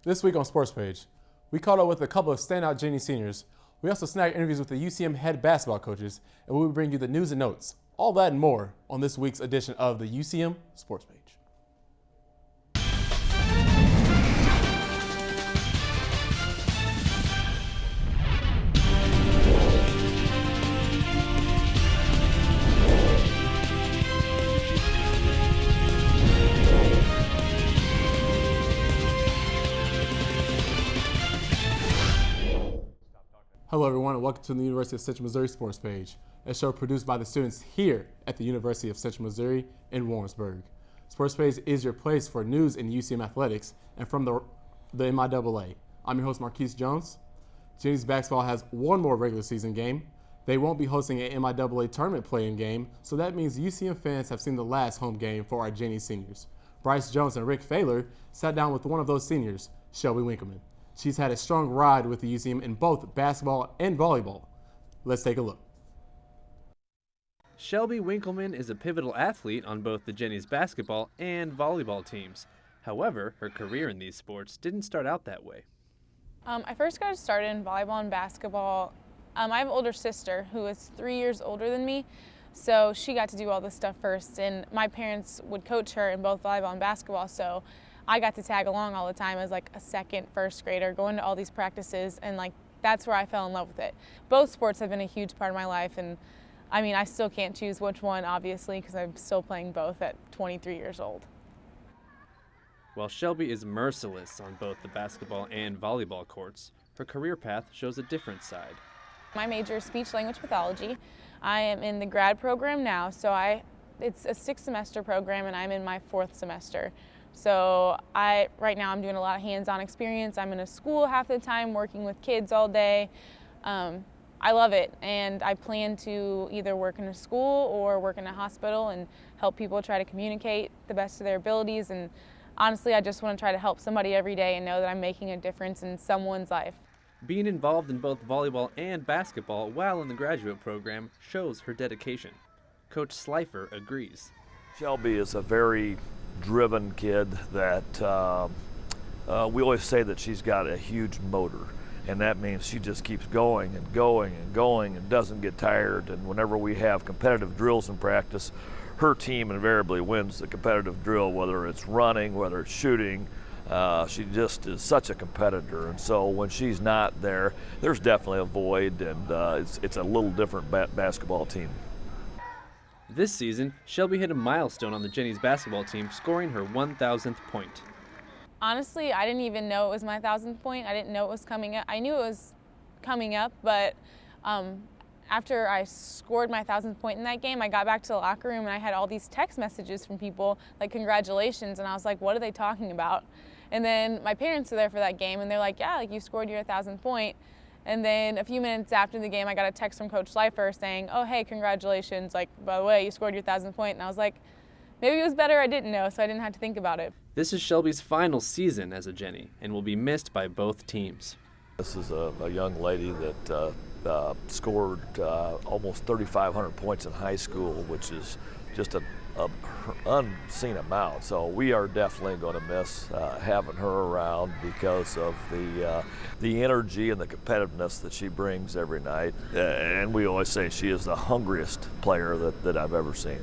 This week on SportsPage, we caught up with a couple of standout Jenny seniors. We also snagged interviews with the UCM head basketball coaches, and we will bring you the news and notes. All that and more on this week's edition of the UCM SportsPage. Hello everyone and welcome to the University of Central Missouri Sports Page, a show produced by the students here at the University of Central Missouri in Warrensburg. Sports Page is your place for news in UCM athletics and from the MIAA. I'm your host Marquise Jones. Jennies basketball has one more regular season game. They won't be hosting an MIAA tournament play-in game, so that means UCM fans have seen the last home game for our Jennies seniors. Bryce Jones and Rick Failer sat down with one of those seniors, Shelby Winkleman. She's had a strong ride with the UCM in both basketball and volleyball. Let's take a look. Shelby Winkleman is a pivotal athlete on both the Jennies basketball and volleyball teams. However, her career in these sports didn't start out that way. I first got started in volleyball and basketball. I have an older sister who is 3 years older than me, so she got to do all this stuff first, and my parents would coach her in both volleyball and basketball, so I got to tag along all the time as like a second, first grader, going to all these practices, and like that's where I fell in love with it. Both sports have been a huge part of my life, and I mean, I still can't choose which one, obviously, because I'm still playing both at 23 years old. While Shelby is merciless on both the basketball and volleyball courts, her career path shows a different side. My major is speech-language pathology. I am in the grad program now, so it's a 6-semester program, and I'm in my 4th semester. So right now I'm doing a lot of hands-on experience. I'm in a school half the time, working with kids all day. I love it, and I plan to either work in a school or work in a hospital and help people try to communicate the best of their abilities. And honestly, I just want to try to help somebody every day and know that I'm making a difference in someone's life. Being involved in both volleyball and basketball while in the graduate program shows her dedication. Coach Slifer agrees. Shelby is a very driven kid that we always say that she's got a huge motor, and that means she just keeps going and going and going and doesn't get tired. And whenever we have competitive drills in practice, her team invariably wins the competitive drill, whether it's running, whether it's shooting. She just is such a competitor, and so when she's not there, there's definitely a void, and it's a little different basketball team. This season, Shelby hit a milestone on the Jennies basketball team, scoring her 1,000th point. Honestly, I didn't even know it was my 1,000th point. I didn't know it was coming up. I knew it was coming up, but after I scored my 1,000th point in that game, I got back to the locker room and I had all these text messages from people like congratulations, and I was like, what are they talking about? And then my parents were there for that game, and they're like, yeah, like you scored your 1,000th point. And then a few minutes after the game, I got a text from Coach Slifer saying, oh, hey, congratulations. Like, by the way, you scored your 1,000th point. And I was like, maybe it was better I didn't know, so I didn't have to think about it. This is Shelby's final season as a Jenny and will be missed by both teams. This is a young lady that scored almost 3,500 points in high school, which is just an unseen amount. So we are definitely going to miss having her around because of the energy and the competitiveness that she brings every night. And we always say she is the hungriest player that I've ever seen.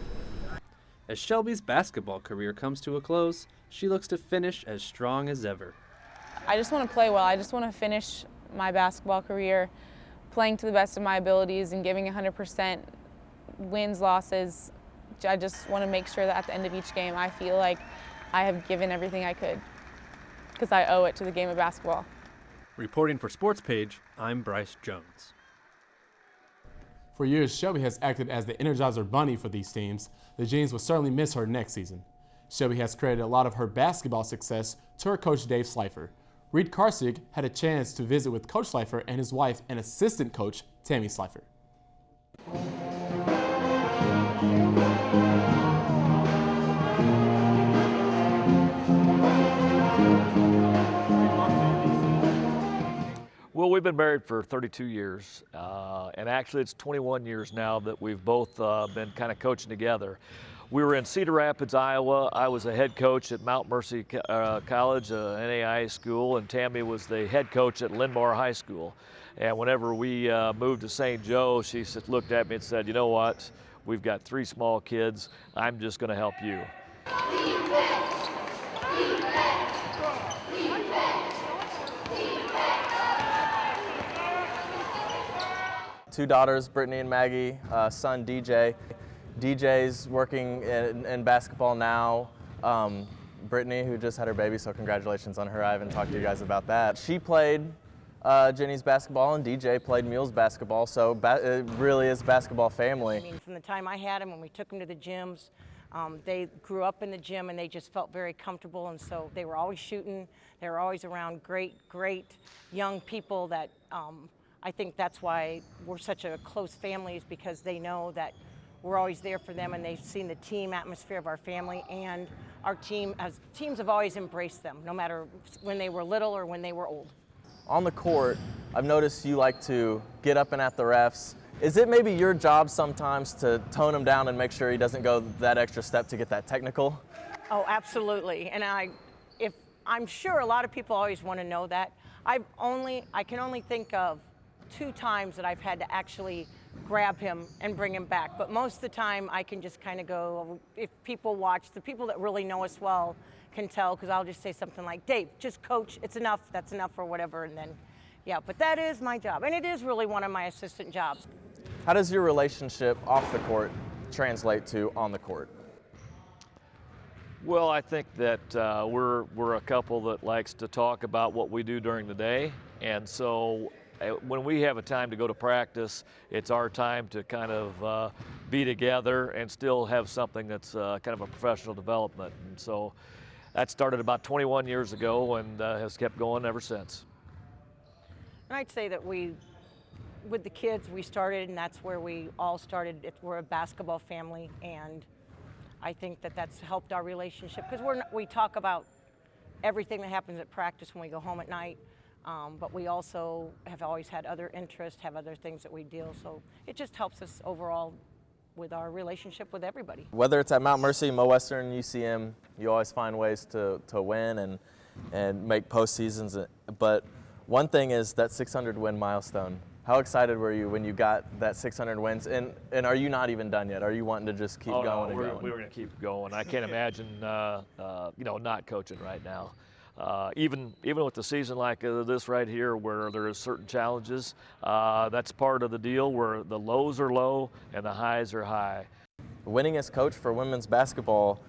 As Shelby's basketball career comes to a close, she looks to finish as strong as ever. I just want to play well. I just want to finish my basketball career playing to the best of my abilities and giving 100%, wins, losses. I just want to make sure that at the end of each game I feel like I have given everything I could because I owe it to the game of basketball. Reporting for SportsPage, I'm Bryce Jones. For years, Shelby has acted as the Energizer Bunny for these teams. The Jennies will certainly miss her next season. Shelby has credited a lot of her basketball success to her coach Dave Slifer. Reed Karsig had a chance to visit with Coach Slifer and his wife and assistant coach Tammy Slifer. Well, we've been married for 32 years, and actually it's 21 years now that we've both been kind of coaching together. We were in Cedar Rapids, Iowa. I was a head coach at Mount Mercy College, NAIA school, and Tammy was the head coach at Lynmore High School. And whenever we moved to St. Joe, she looked at me and said, you know what, we've got 3 small kids, I'm just going to help you. Two daughters, Brittany and Maggie, son DJ. DJ's working in basketball now. Brittany, who just had her baby, so congratulations on her. I haven't talked to you guys about that. She played Jenny's basketball, and DJ played Mule's basketball, so it really is basketball family. I mean, from the time I had them, when we took them to the gyms, they grew up in the gym and they just felt very comfortable, and so they were always shooting. They were always around great young people that I think that's why we're such a close family, is because they know that we're always there for them, and they've seen the team atmosphere of our family, and our teams have always embraced them, no matter when they were little or when they were old. On the court, I've noticed you like to get up and at the refs. Is it maybe your job sometimes to tone him down and make sure he doesn't go that extra step to get that technical? Oh, absolutely. And I'm sure a lot of people always want to know that. I can only think of 2 times that I've had to actually grab him and bring him back. But most of the time I can just kind of go, if people watch, the people that really know us well can tell, because I'll just say something like, Dave, just coach, it's enough, that's enough, or whatever, and then, yeah, but that is my job, and it is really one of my assistant jobs. How does your relationship off the court translate to on the court? Well, I think that we're a couple that likes to talk about what we do during the day, and so when we have a time to go to practice, it's our time to kind of be together and still have something that's kind of a professional development. And so that started about 21 years ago and has kept going ever since. And I'd say that with the kids, we started, and that's where we all started. We're a basketball family, and I think that that's helped our relationship, because we talk about everything that happens at practice when we go home at night. But we also have always had other interests, have other things that we deal, so it just helps us overall with our relationship with everybody. Whether it's at Mount Mercy, Mo Western, UCM, you always find ways to win and make postseasons. But one thing is that 600 win milestone. How excited were you when you got that 600 wins? And are you not even done yet? Are you wanting to just keep going and going? We're going to keep going. I can't imagine not coaching right now. Even with the season like this right here, where there are certain challenges, that's part of the deal, where the lows are low and the highs are high. Winningest coach for women's basketball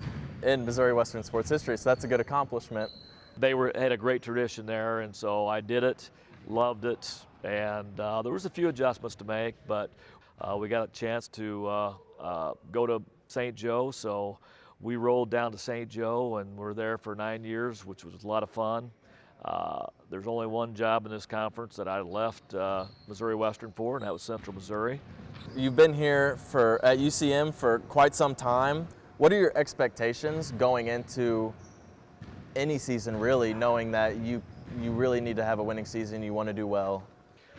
in Missouri Western sports history, so that's a good accomplishment. They had a great tradition there, and so I did it, loved it, and there was a few adjustments to make, but we got a chance to go to St. Joe, so we rolled down to St. Joe and were there for 9 years, which was a lot of fun. There's only one job in this conference that I left Missouri Western for, and that was Central Missouri. You've been here at UCM for quite some time. What are your expectations going into any season, really, knowing that you really need to have a winning season, you want to do well?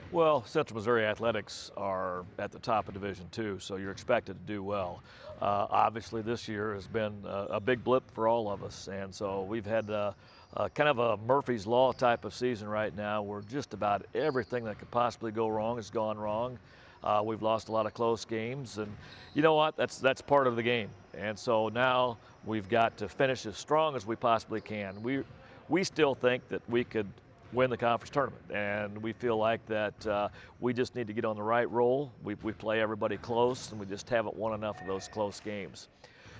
Well, Central Missouri athletics are at the top of Division II, so you're expected to do well. Obviously, this year has been a big blip for all of us, and so we've had kind of a Murphy's Law type of season right now, where just about everything that could possibly go wrong has gone wrong. We've lost a lot of close games, and you know what? That's part of the game. And so now we've got to finish as strong as we possibly can. We still think that we could win the conference tournament, and we feel like that we just need to get on the right roll. We play everybody close, and we just haven't won enough of those close games.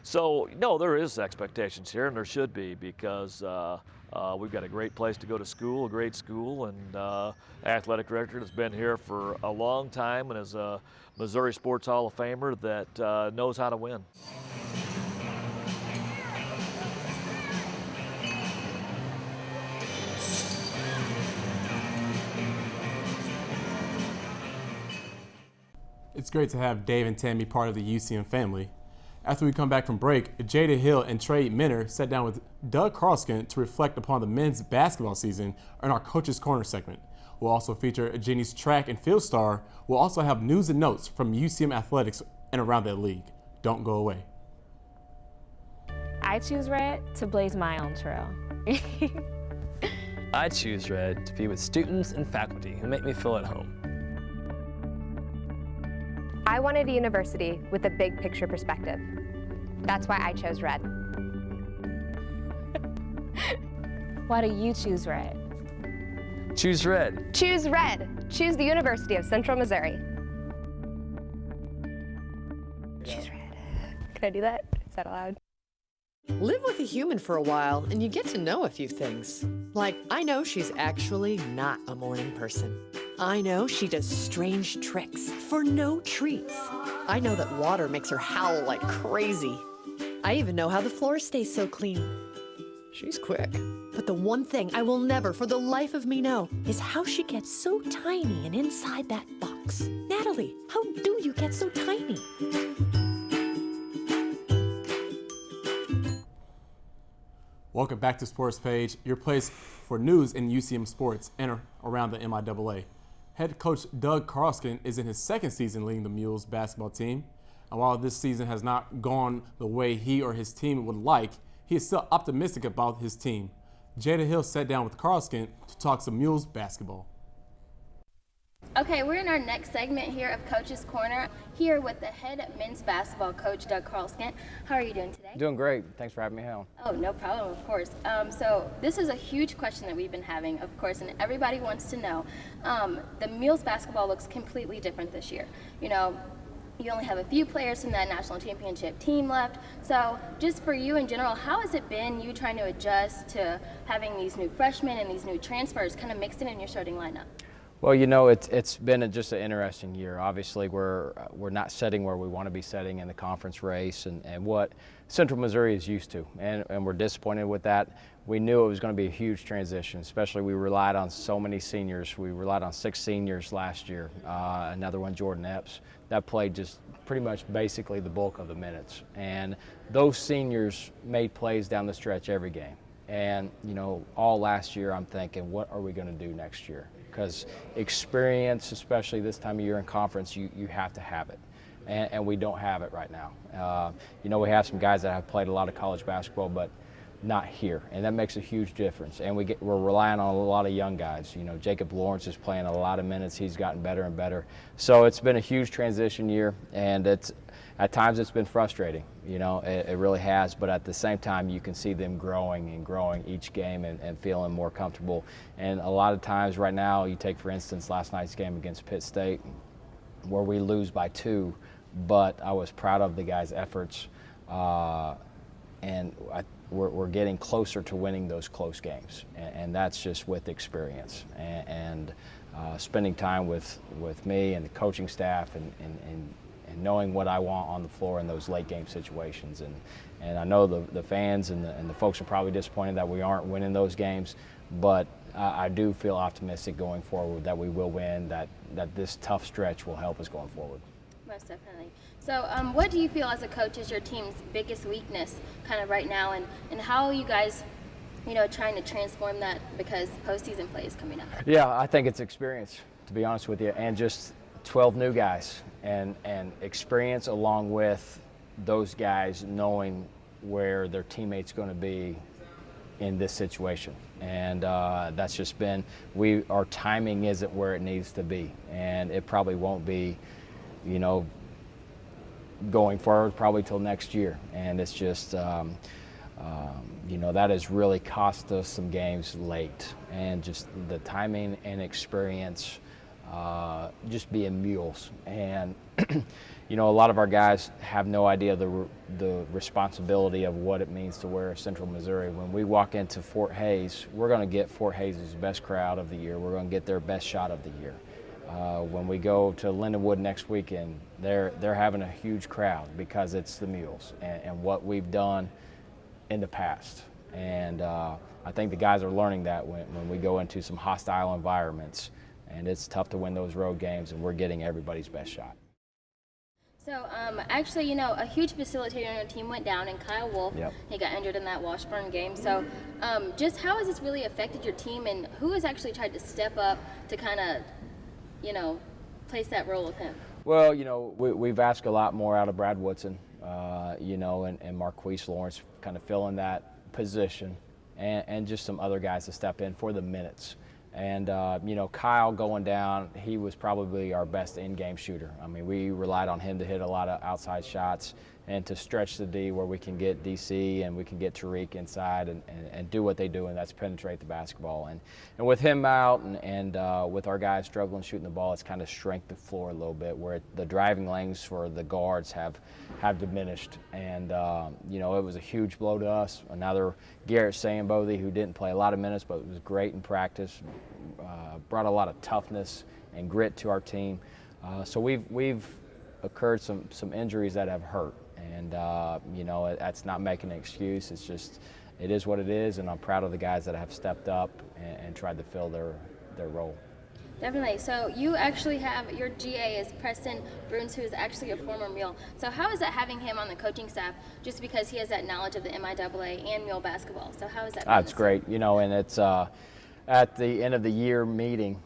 So no, there is expectations here, and there should be, because we've got a great place to go to school, a great school, and athletic director that's been here for a long time and is a Missouri Sports Hall of Famer that knows how to win. It's great to have Dave and Tammy part of the UCM family. After we come back from break, Jada Hill and Trey Minner sat down with Doug Carlskin to reflect upon the men's basketball season in our Coach's Corner segment. We'll also feature Jenny's track and field star. We'll also have news and notes from UCM athletics and around that league. Don't go away. I choose red to blaze my own trail. I choose red to be with students and faculty who make me feel at home. I wanted a university with a big picture perspective. That's why I chose red. Why do you choose red? Choose red. Choose red. Choose the University of Central Missouri. Choose red. Can I do that? Is that allowed? Live with a human for a while and you get to know a few things. Like, I know she's actually not a morning person. I know she does strange tricks for no treats. I know that water makes her howl like crazy. I even know how the floor stays so clean. She's quick. But the one thing I will never for the life of me know is how she gets so tiny and inside that box. Natalie, how do you get so tiny? Welcome back to Sports Page, your place for news in UCM sports and around the MIAA. Head coach Doug Carlskin is in his second season leading the Mules basketball team. And while this season has not gone the way he or his team would like, he is still optimistic about his team. Jada Hill sat down with Carlskin to talk some Mules basketball. Okay, we're in our next segment here of Coach's Corner, here with the head men's basketball coach, Doug Carlskin. How are you doing today? Doing great. Thanks for having me on. Oh, no problem, of course. So this is a huge question that we've been having, of course, and everybody wants to know. The Mules basketball looks completely different this year. You know, you only have a few players from that national championship team left. So just for you in general, how has it been, you trying to adjust to having these new freshmen and these new transfers kind of mixed in your starting lineup? Well, you know, it's been just an interesting year. Obviously, we're not setting where we want to be setting in the conference race and what Central Missouri is used to, and we're disappointed with that. We knew it was going to be a huge transition, especially we relied on so many seniors. We relied on 6 seniors last year, another one, Jordan Epps, that played just pretty much basically the bulk of the minutes. And those seniors made plays down the stretch every game. And, you know, all last year I'm thinking, what are we going to do next year? Because experience, especially this time of year in conference, you have to have it. And we don't have it right now. You know, we have some guys that have played a lot of college basketball, but not here, and that makes a huge difference. And we're relying on a lot of young guys. You know, Jacob Lawrence is playing a lot of minutes. He's gotten better and better. So it's been a huge transition year, and at times it's been frustrating. You know, it really has. But at the same time, you can see them growing and growing each game and feeling more comfortable. And a lot of times right now, you take for instance last night's game against Pitt State, where we lose by 2, but I was proud of the guys' efforts, and we're getting closer to winning those close games, and that's just with experience and spending time with me and the coaching staff and knowing what I want on the floor in those late game situations. And I know the fans and the folks are probably disappointed that we aren't winning those games, but I do feel optimistic going forward that we will win, that this tough stretch will help us going forward. Most definitely. So what do you feel as a coach is your team's biggest weakness kind of right now, and how are you guys, you know, trying to transform that because postseason play is coming up? Yeah, I think it's experience, to be honest with you, and just 12 new guys and experience along with those guys knowing where their teammates going to be in this situation. And that's just been, our timing isn't where it needs to be, and it probably won't be, you know, going forward probably till next year. And it's just, you know, that has really cost us some games late, and just the timing and experience, just being mules. And you know, a lot of our guys have no idea the responsibility of what it means to wear Central Missouri. When we walk into Fort Hays, we're going to get Fort Hays' best crowd of the year. We're going to get their best shot of the year. When we go to Lindenwood next weekend, they're having a huge crowd because it's the Mules and what we've done in the past. And I think the guys are learning that when we go into some hostile environments, and it's tough to win those road games, and we're getting everybody's best shot. So actually, you know, a huge facilitator on our team went down, and Kyle Wolf, Yep. He got injured in that Washburn game. So just how has this really affected your team, and who has actually tried to step up to kind of, you know, place that role with him? Well, you know, we've asked a lot more out of Brad Woodson. you know, and Marquise Lawrence kind of filling that position, and just some other guys to step in for the minutes. And, you know, Kyle going down, he was probably our best in-game shooter. I mean, we relied on him to hit a lot of outside shots and to stretch the D where we can get DC and we can get Tariq inside and do what they do, and that's penetrate the basketball. And with him out and with our guys struggling shooting the ball, it's kind of shrank the floor a little bit, where the driving lanes for the guards have diminished. And, you know, it was a huge blow to us. Another Garrett Sambothy, who didn't play a lot of minutes but was great in practice, brought a lot of toughness and grit to our team. So we've occurred some injuries that have hurt. And, you know, that's not making an excuse. It's just, it is what it is, and I'm proud of the guys that have stepped up and tried to fill their role. Definitely. So you actually have, your GA is Preston Bruns, who is actually a former Mule. So how is that having him on the coaching staff, just because he has that knowledge of the MIAA and Mule basketball? So how is that? It's great, you know, and it's at the end of the year meeting,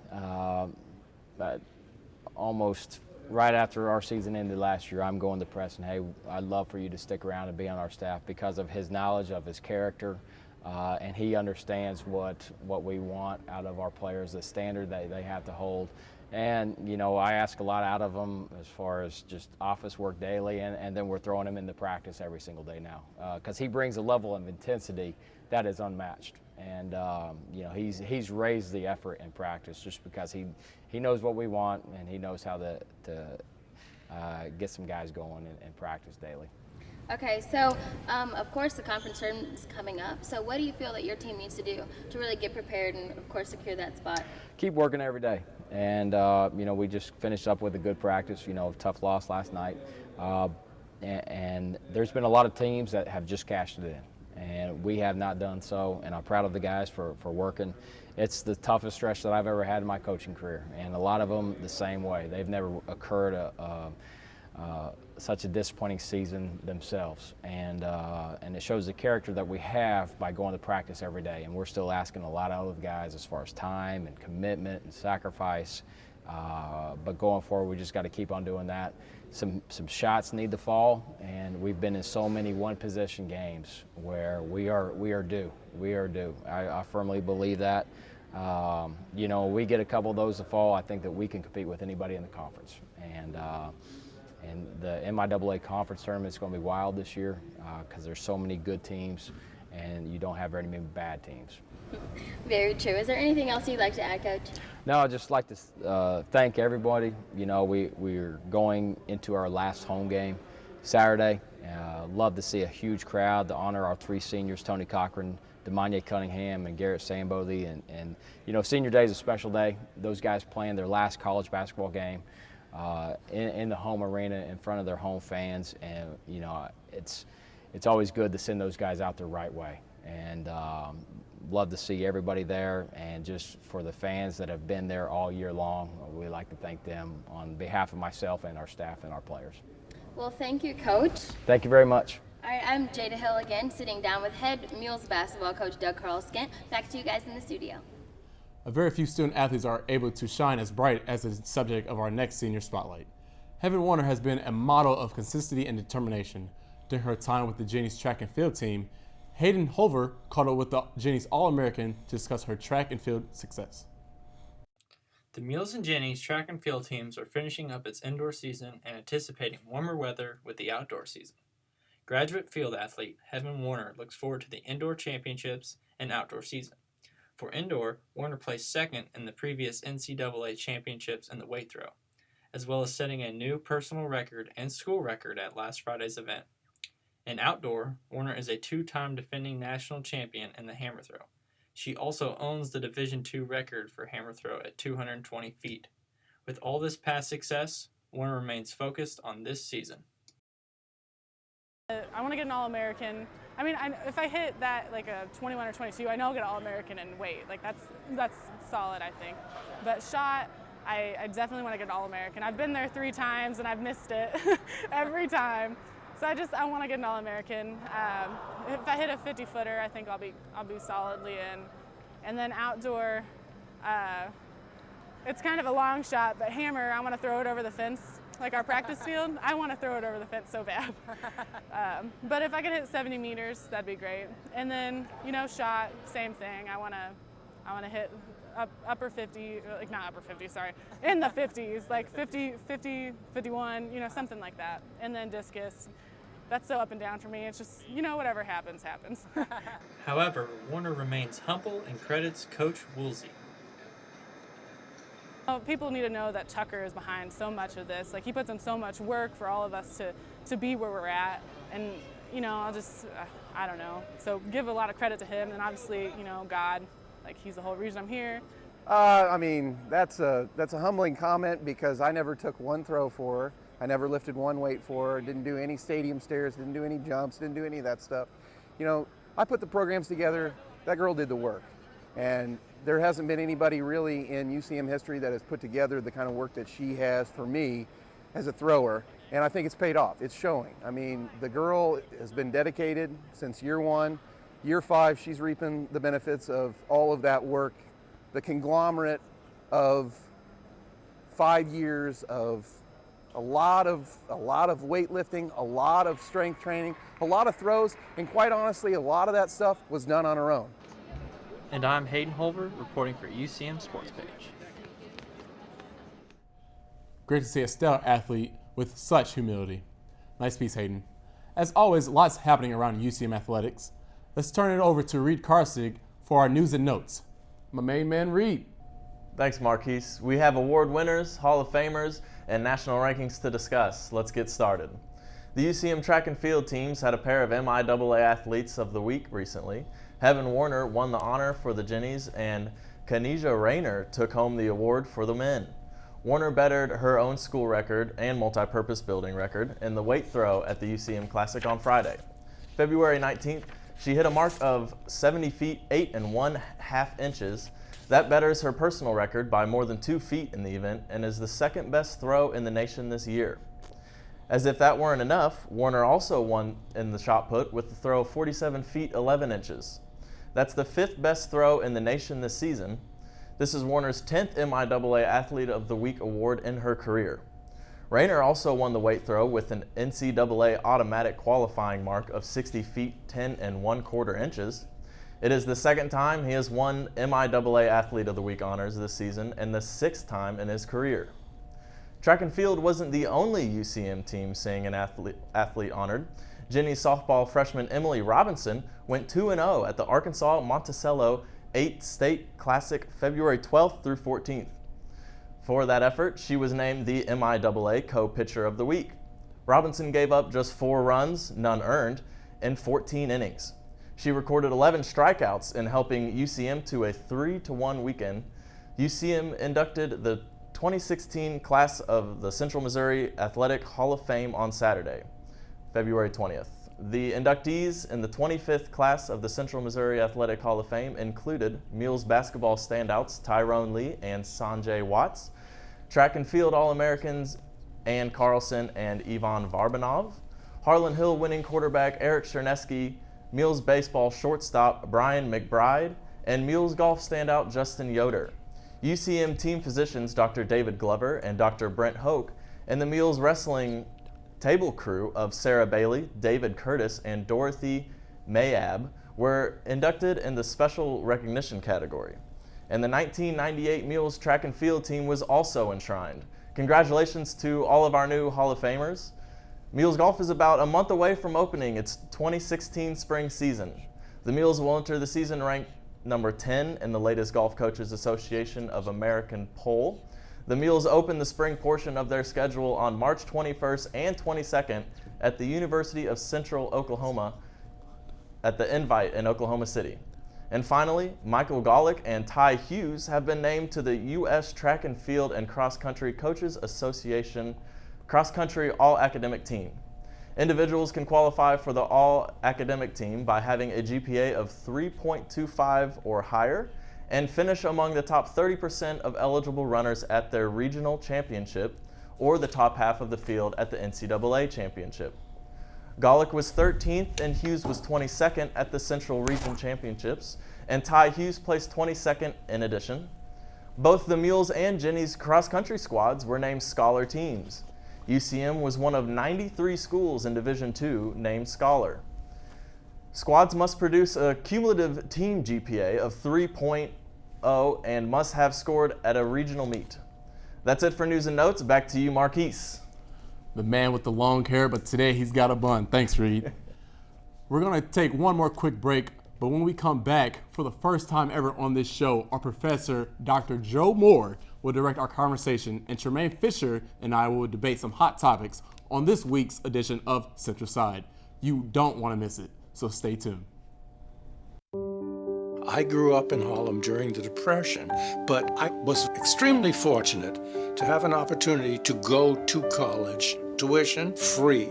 almost right after our season ended last year, I'm going to Preston, hey, I'd love for you to stick around and be on our staff because of his knowledge of his character, and he understands what we want out of our players, the standard that they have to hold. And, you know, I ask a lot out of them as far as just office work daily, and then we're throwing him into practice every single day now because he brings a level of intensity that is unmatched. And, you know, he's raised the effort in practice just because he knows what we want, and he knows how to get some guys going in practice daily. Okay, so of course the conference tournament is coming up. So what do you feel that your team needs to do to really get prepared and, of course, secure that spot? Keep working every day. And, you know, we just finished up with a good practice, you know, a tough loss last night. And there's been a lot of teams that have just cashed it in, and we have not done so, and I'm proud of the guys for working. It's the toughest stretch that I've ever had in my coaching career, and a lot of them the same way. They've never occurred such a disappointing season themselves, and it shows the character that we have by going to practice every day, and we're still asking a lot out of the guys as far as time and commitment and sacrifice, but going forward we just got to keep on doing that. Some shots need to fall, and we've been in so many one-possession games where we are due. I firmly believe that. You know, we get a couple of those to fall, I think that we can compete with anybody in the conference. And the MIAA conference tournament is going to be wild this year because there's so many good teams, and you don't have very many bad teams. Very true. Is there anything else you'd like to add, Coach? No, I'd just like to thank everybody. You know, we're going into our last home game Saturday. Love to see a huge crowd to honor our three seniors, Tony Cochran, Demanye Cunningham, and Garrett Sambothy. And you know, senior day is a special day. Those guys playing their last college basketball game in the home arena in front of their home fans. And, you know, it's always good to send those guys out the right way. And love to see everybody there, and just for the fans that have been there all year long, we'd like to thank them on behalf of myself and our staff and our players. Well, thank you, Coach. Thank you very much. All right, I'm Jada Hill again, sitting down with head Mules basketball coach Doug Carl-Skent. Back to you guys in the studio. Very few student athletes are able to shine as bright as the subject of our next senior spotlight. Heaven Warner has been a model of consistency and determination. During her time with the Jennies track and field team, Hayden Hover caught up with the Jennies All-American to discuss her track and field success. The Mules and Jennies track and field teams are finishing up its indoor season and anticipating warmer weather with the outdoor season. Graduate field athlete Heaven Warner looks forward to the indoor championships and outdoor season. For indoor, Warner placed second in the previous NCAA championships in the weight throw, as well as setting a new personal record and school record at last Friday's event. In outdoor, Warner is a two-time defending national champion in the hammer throw. She also owns the Division II record for hammer throw at 220 feet. With all this past success, Warner remains focused on this season. I want to get an All-American. I mean, if I hit that like a 21 or 22, I know I'll get an All-American in weight. Like that's solid, I think. But shot, I definitely want to get an All-American. I've been there 3 times and I've missed it every time. So I want to get an All-American. If I hit a 50-footer, I think I'll be solidly in. And then outdoor, it's kind of a long shot, but hammer, I want to throw it over the fence like our practice field, I want to throw it over the fence so bad. But if I could hit 70 meters, that'd be great. And then, you know, shot, same thing. I want to hit upper 50, like not upper 50, sorry, in the 50s, like 50, 51, you know, something like that. And then discus. That's so up and down for me. It's just, you know, whatever happens, happens. However, Warner remains humble and credits Coach Woolsey. People need to know that Tucker is behind so much of this. Like, he puts in so much work for all of us to be where we're at. And, you know, I'll just, I don't know. So give a lot of credit to him, and obviously, you know, God, like, he's the whole reason I'm here. I mean, that's a humbling comment, because I never took one throw for her. I never lifted one weight for her, didn't do any stadium stairs, didn't do any jumps, didn't do any of that stuff. You know, I put the programs together, that girl did the work. And there hasn't been anybody really in UCM history that has put together the kind of work that she has for me as a thrower. And I think it's paid off, it's showing. I mean, the girl has been dedicated since year 1. Year 5, she's reaping the benefits of all of that work, the conglomerate of 5 years of a lot of weightlifting, a lot of strength training, a lot of throws, and quite honestly, a lot of that stuff was done on her own. And I'm Hayden Holver, reporting for UCM SPORTSPAGE. Great to see a stellar athlete with such humility. Nice piece, Hayden. As always, lots happening around UCM athletics. Let's turn it over to Reed Karsig for our news and notes. My main man, Reed. Thanks, Marquise. We have award winners, Hall of Famers, and national rankings to discuss. Let's get started. The UCM track and field teams had a pair of MIAA athletes of the week recently. Heaven Warner won the honor for the jennies, and Kanisha Rayner took home the award for the men. Warner bettered her own school record and multi-purpose building record in the weight throw at the UCM Classic on Friday. February 19th, she hit a mark of 70 feet 8 1/2 inches. That betters her personal record by more than 2 feet in the event and is the second best throw in the nation this year. As if that weren't enough, Warner also won in the shot put with the throw of 47 feet 11 inches. That's the 5th best throw in the nation this season. This is Warner's 10th MIAA Athlete of the Week award in her career. Rayner also won the weight throw with an NCAA automatic qualifying mark of 60 feet 10 1/4 inches. It is the second time he has won MIAA Athlete of the Week honors this season and the 6th time in his career. Track and field wasn't the only UCM team seeing an athlete honored. Jennies softball freshman Emily Robinson went 2-0 at the Arkansas Monticello 8 State Classic February 12th through 14th. For that effort, she was named the MIAA Co-Pitcher of the Week. Robinson gave up just 4 runs, none earned, in 14 innings. She recorded 11 strikeouts in helping UCM to a 3-1 weekend. UCM inducted the 2016 class of the Central Missouri Athletic Hall of Fame on Saturday, February 20th. The inductees in the 25th class of the Central Missouri Athletic Hall of Fame included Mules basketball standouts Tyrone Lee and Sanjay Watts, track and field All-Americans Ann Carlson and Ivan Varbanov, Harlan Hill winning quarterback Eric Chernesky, Mules baseball shortstop Brian McBride, and Mules golf standout Justin Yoder. UCM team physicians Dr. David Glover and Dr. Brent Hoke, and the Mules wrestling table crew of Sarah Bailey, David Curtis, and Dorothy Mayab were inducted in the special recognition category. And the 1998 Mules track and field team was also enshrined. Congratulations to all of our new Hall of Famers. Mules golf is about a month away from opening its 2016 spring season. The Mules will enter the season ranked number 10 in the latest Golf Coaches Association of American poll. The Mules open the spring portion of their schedule on March 21st and 22nd at the University of Central Oklahoma at the Invite in Oklahoma City. And finally, Michael Golick and Ty Hughes have been named to the U.S. Track and Field and Cross Country Coaches Association Cross Country All-Academic Team. Individuals can qualify for the All-Academic Team by having a GPA of 3.25 or higher and finish among the top 30% of eligible runners at their regional championship or the top half of the field at the NCAA championship. Golick was 13th and Hughes was 22nd at the Central Region Championships, and Ty Hughes placed 22nd in addition. Both the Mules and Jennies cross-country squads were named Scholar Teams. UCM was one of 93 schools in Division II named Scholar. Squads must produce a cumulative team GPA of 3.0 and must have scored at a regional meet. That's it for news and notes. Back to you, Marquise. The man with the long hair, but today he's got a bun. Thanks, Reed. We're going to take one more quick break, but when we come back, for the first time ever on this show, our professor, Dr. Joe Moore, will direct our conversation, and Tremaine Fisher and I will debate some hot topics on this week's edition of Central Side. You don't want to miss it, so stay tuned. I grew up in Harlem during the Depression, but I was extremely fortunate to have an opportunity to go to college, tuition free.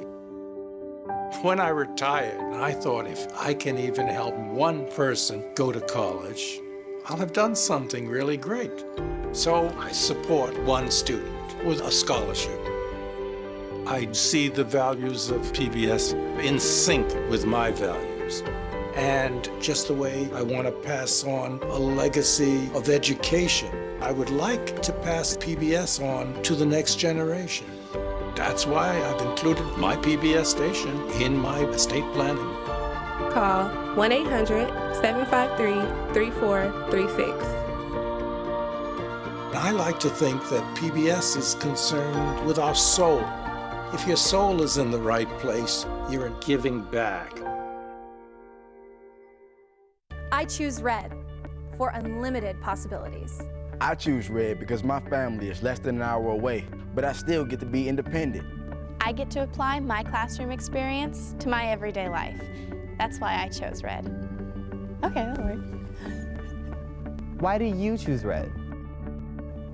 When I retired, I thought if I can even help one person go to college, I'll have done something really great. So I support one student with a scholarship. I see the values of PBS in sync with my values. And just the way I want to pass on a legacy of education, I would like to pass PBS on to the next generation. That's why I've included my PBS station in my estate planning. Call 1-800-753-3436. I like to think that PBS is concerned with our soul. If your soul is in the right place, you're in giving back. I choose red for unlimited possibilities. I choose red because my family is less than an hour away, but I still get to be independent. I get to apply my classroom experience to my everyday life. That's why I chose red. Okay, that'll work. Why do you choose red?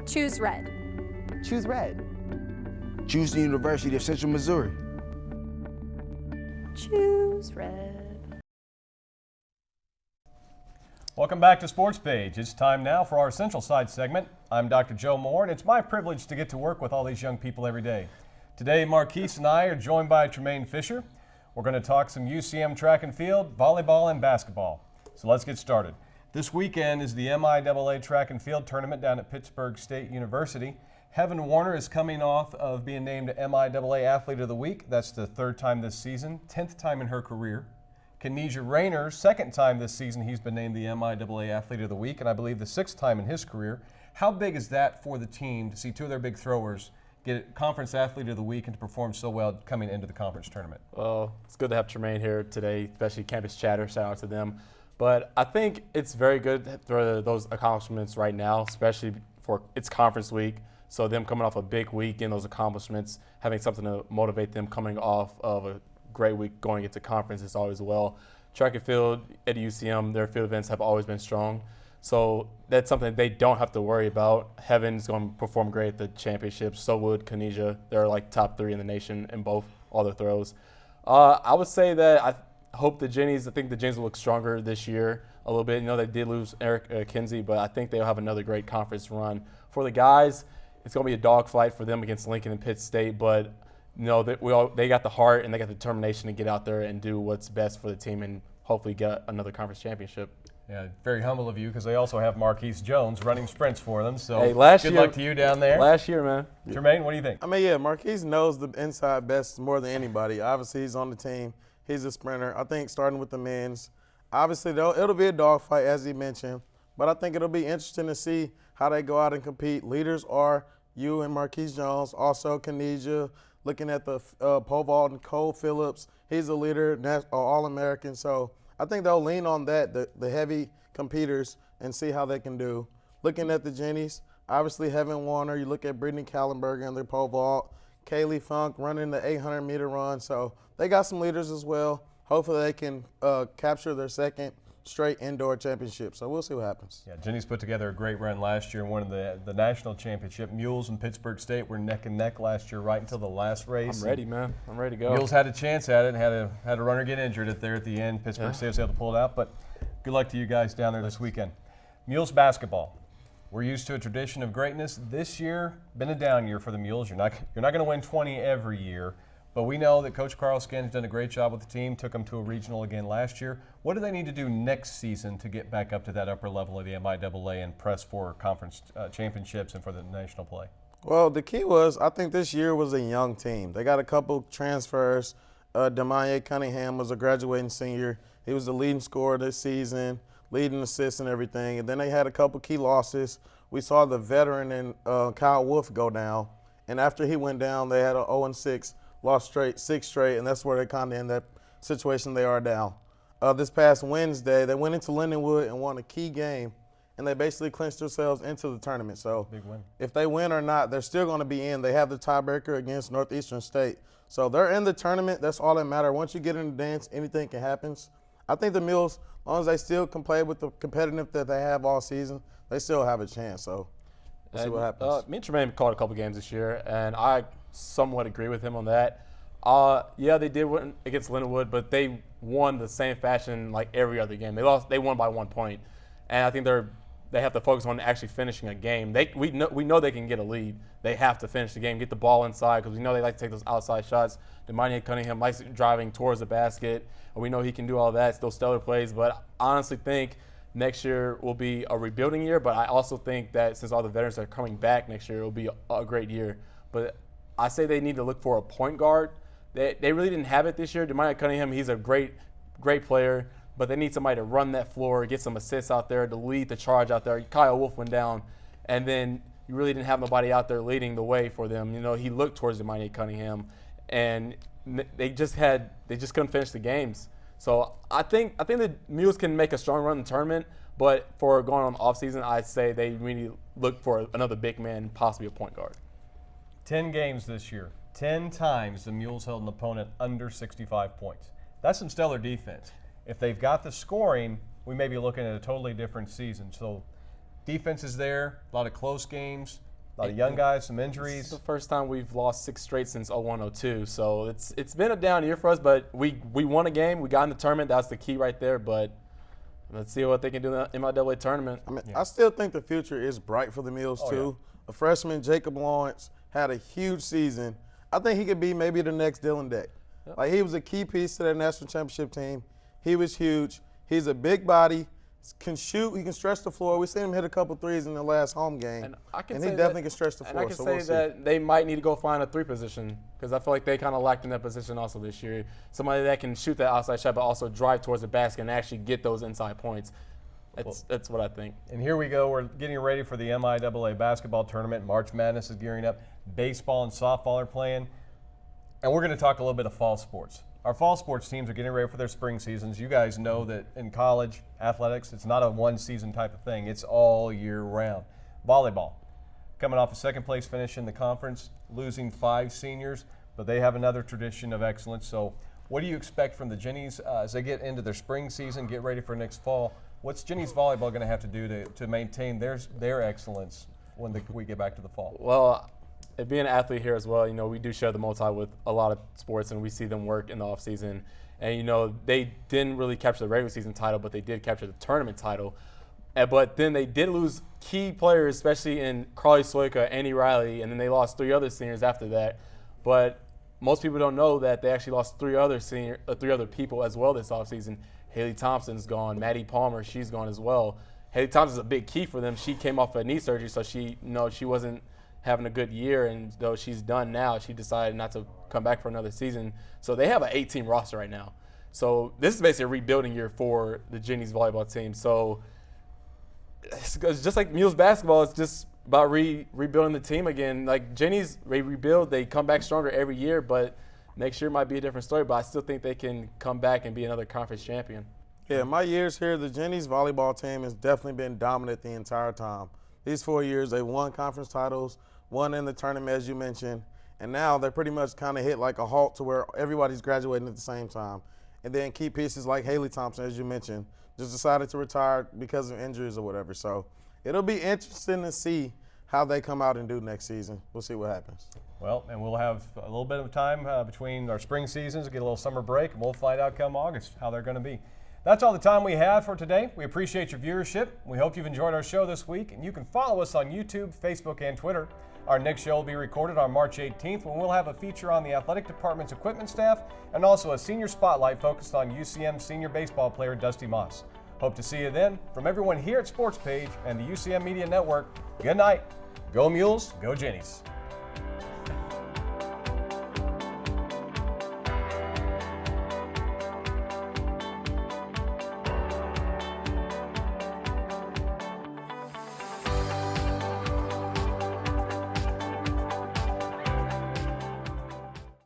Choose red. Choose red. Choose the University of Central Missouri. Choose red. Welcome back to Sports Page. It's time now for our Central Side segment. I'm Dr. Joe Moore, and it's my privilege to get to work with all these young people every day. Today, Marquise and I are joined by Tremaine Fisher. We're going to talk some UCM track and field, volleyball, and basketball. So let's get started. This weekend is the MIAA track and field tournament down at Pittsburg State University. Heaven Warner is coming off of being named MIAA Athlete of the Week. That's the third time this season, 10th time in her career. Kenesha Rayner, second time this season he's been named the MIAA Athlete of the Week, and I believe the sixth time in his career. How big is that for the team to see two of their big throwers get Conference Athlete of the Week and to perform so well coming into the conference tournament? Well, it's good to have Tremaine here today, especially Campus Chatter. Shout out to them. But I think it's very good for those accomplishments right now, especially for it's conference week. So them coming off a big week in those accomplishments, having something to motivate them coming off of a great week going into conference is always well. Track and field at UCM, their field events have always been strong. So that's something they don't have to worry about. Heaven's going to perform great at the championships. So would Kenesha. They're like top 3 in the nation in all their throws. I would say that I think the jennies will look stronger this year a little bit. You know, they did lose Eric Kinsey, but I think they'll have another great conference run. For the guys, it's going to be a dogfight for them against Lincoln and Pitt State, but they got the heart and they got the determination to get out there and do what's best for the team and hopefully get another conference championship. Yeah, very humble of you because they also have Marquise Jones running sprints for them. So hey, good luck to you down there. Last year, man. Tremaine, what do you think? I mean, yeah, Marquise knows the inside best more than anybody. Obviously, he's on the team. He's a sprinter. I think starting with the men's, obviously, it'll be a dogfight, as he mentioned, but I think it'll be interesting to see how they go out and compete. Leaders are you and Marquise Jones, also Kenesha. Looking at the pole vault and Cole Phillips, he's a leader, All-American. So I think they'll lean on that, the heavy competitors, and see how they can do. Looking at the jennies, obviously Heaven Warner. You look at Brittany Kallenberger and their pole vault. Kaylee Funk running the 800-meter run. So they got some leaders as well. Hopefully they can capture their second straight indoor championship. So we'll see what happens. Yeah, Jenny's put together a great run last year and won the national championship. Mules and Pittsburg State were neck and neck last year right until the last race. I'm ready, man. I'm ready to go. Mules had a chance at it and had a runner get injured there at the end. Pittsburg State was able to pull it out, but good luck to you guys down there this weekend. Mules basketball. We're used to a tradition of greatness. This year, been a down year for the Mules. You're not going to win 20 every year. But we know that Coach Carl Skin has done a great job with the team, took them to a regional again last year. What do they need to do next season to get back up to that upper level of the MIAA and press for conference championships and for the national play? Well, the key was I think this year was a young team. They got a couple transfers. Demanye Cunningham was a graduating senior. He was the leading scorer this season, leading assists and everything. And then they had a couple key losses. We saw the veteran and Kyle Wolf go down. And after he went down, they had an 0-6, lost six straight, and that's where they kind of in that situation they are now. This past Wednesday, they went into Lindenwood and won a key game, and they basically clinched themselves into the tournament. So big win. If they win or not, they're still going to be in. They have the tiebreaker against Northeastern State. So they're in the tournament. That's all that matters. Once you get in the dance, anything can happen. I think the Mules, as long as they still can play with the competitive that they have all season, they still have a chance. So we'll see what happens. Me and Tremaine called a couple games this year, and I somewhat agree with him on that. Yeah, they did win against Lindenwood, but they won the same fashion like every other game. They won by 1 point, and I think they have to focus on actually finishing a game. We know they can get a lead. They have to finish the game, get the ball inside, because we know they like to take those outside shots. Demani Cunningham likes driving towards the basket, and we know he can do all that. It's those stellar plays, but I honestly think next year will be a rebuilding year, but I also think that since all the veterans are coming back next year, it will be a great year. But I say they need to look for a point guard. They really didn't have it this year. Demani Cunningham, he's a great player, but they need somebody to run that floor, get some assists out there, to lead the charge out there. Kyle Wolf went down, and then you really didn't have nobody out there leading the way for them. You know, he looked towards Demani Cunningham, and they just couldn't finish the games. So I think the Mules can make a strong run in the tournament, but for going on the offseason, I'd say they really look for another big man, possibly a point guard. 10 games this year. 10 times the Mules held an opponent under 65 points. That's some stellar defense. If they've got the scoring, we may be looking at a totally different season. So defense is there, a lot of close games, a lot of young guys, some injuries. It's the first time we've lost 6 straight since 01-02. So it's been a down year for us, but we won a game. We got in the tournament. That's the key right there. But let's see what they can do in the MIAA tournament. I mean, I still think the future is bright for the Mules too. Yeah. A freshman, Jacob Lawrence, had a huge season. I think he could be maybe the next Dylan Day. Yep. Like, he was a key piece to that national championship team. He was huge. He's a big body, can shoot, he can stretch the floor. We seen him hit a couple threes in the last home game, and he definitely can stretch the floor. And I can say that they might need to go find a 3 position, because I feel like they kind of lacked in that position also this year. Somebody that can shoot that outside shot but also drive towards the basket and actually get those inside points. That's what I think. And here we go. We're getting ready for the MIAA basketball tournament. March Madness is gearing up. Baseball and softball are playing. And we're going to talk a little bit of fall sports. Our fall sports teams are getting ready for their spring seasons. You guys know that in college athletics, it's not a one-season type of thing. It's all year round. Volleyball, coming off a second-place finish in the conference, losing 5 seniors, but they have another tradition of excellence. So what do you expect from the Jennies as they get into their spring season, get ready for next fall? What's Jennies volleyball going to have to do to maintain their excellence when we get back to the fall? Well, being an athlete here as well, you know, we do share the multi with a lot of sports, and we see them work in the off season. And, you know, they didn't really capture the regular season title, but they did capture the tournament title. But then they did lose key players, especially in Carly Soika, Annie Riley, and then they lost 3 other seniors after that. But most people don't know that they actually lost 3 other people as well this offseason. Haley Thompson's gone. Maddie Palmer, she's gone as well. Haley Thompson's a big key for them. She came off a knee surgery, so she wasn't having a good year, and though she's done now, she decided not to come back for another season. So they have an 8-team roster right now. So this is basically a rebuilding year for the Jennies volleyball team. So it's just like Mules basketball, it's just about rebuilding the team again. Like Jennies, they rebuild, they come back stronger every year, but next year might be a different story, but I still think they can come back and be another conference champion. Yeah, my years here, the Jennies volleyball team has definitely been dominant the entire time. These 4 years, they won conference titles, won in the tournament, as you mentioned, and now they're pretty much kind of hit like a halt to where everybody's graduating at the same time. And then key pieces like Haley Thompson, as you mentioned, just decided to retire because of injuries or whatever. So it'll be interesting to see how they come out and do next season. We'll see what happens. Well, and we'll have a little bit of time between our spring seasons, get a little summer break, and we'll find out come August how they're going to be. That's all the time we have for today. We appreciate your viewership. We hope you've enjoyed our show this week, and you can follow us on YouTube, Facebook, and Twitter. Our next show will be recorded on March 18th, when we'll have a feature on the athletic department's equipment staff and also a senior spotlight focused on UCM senior baseball player Dusty Moss. Hope to see you then. From everyone here at SportsPage and the UCM Media Network, good night Go Mules, go Jennies.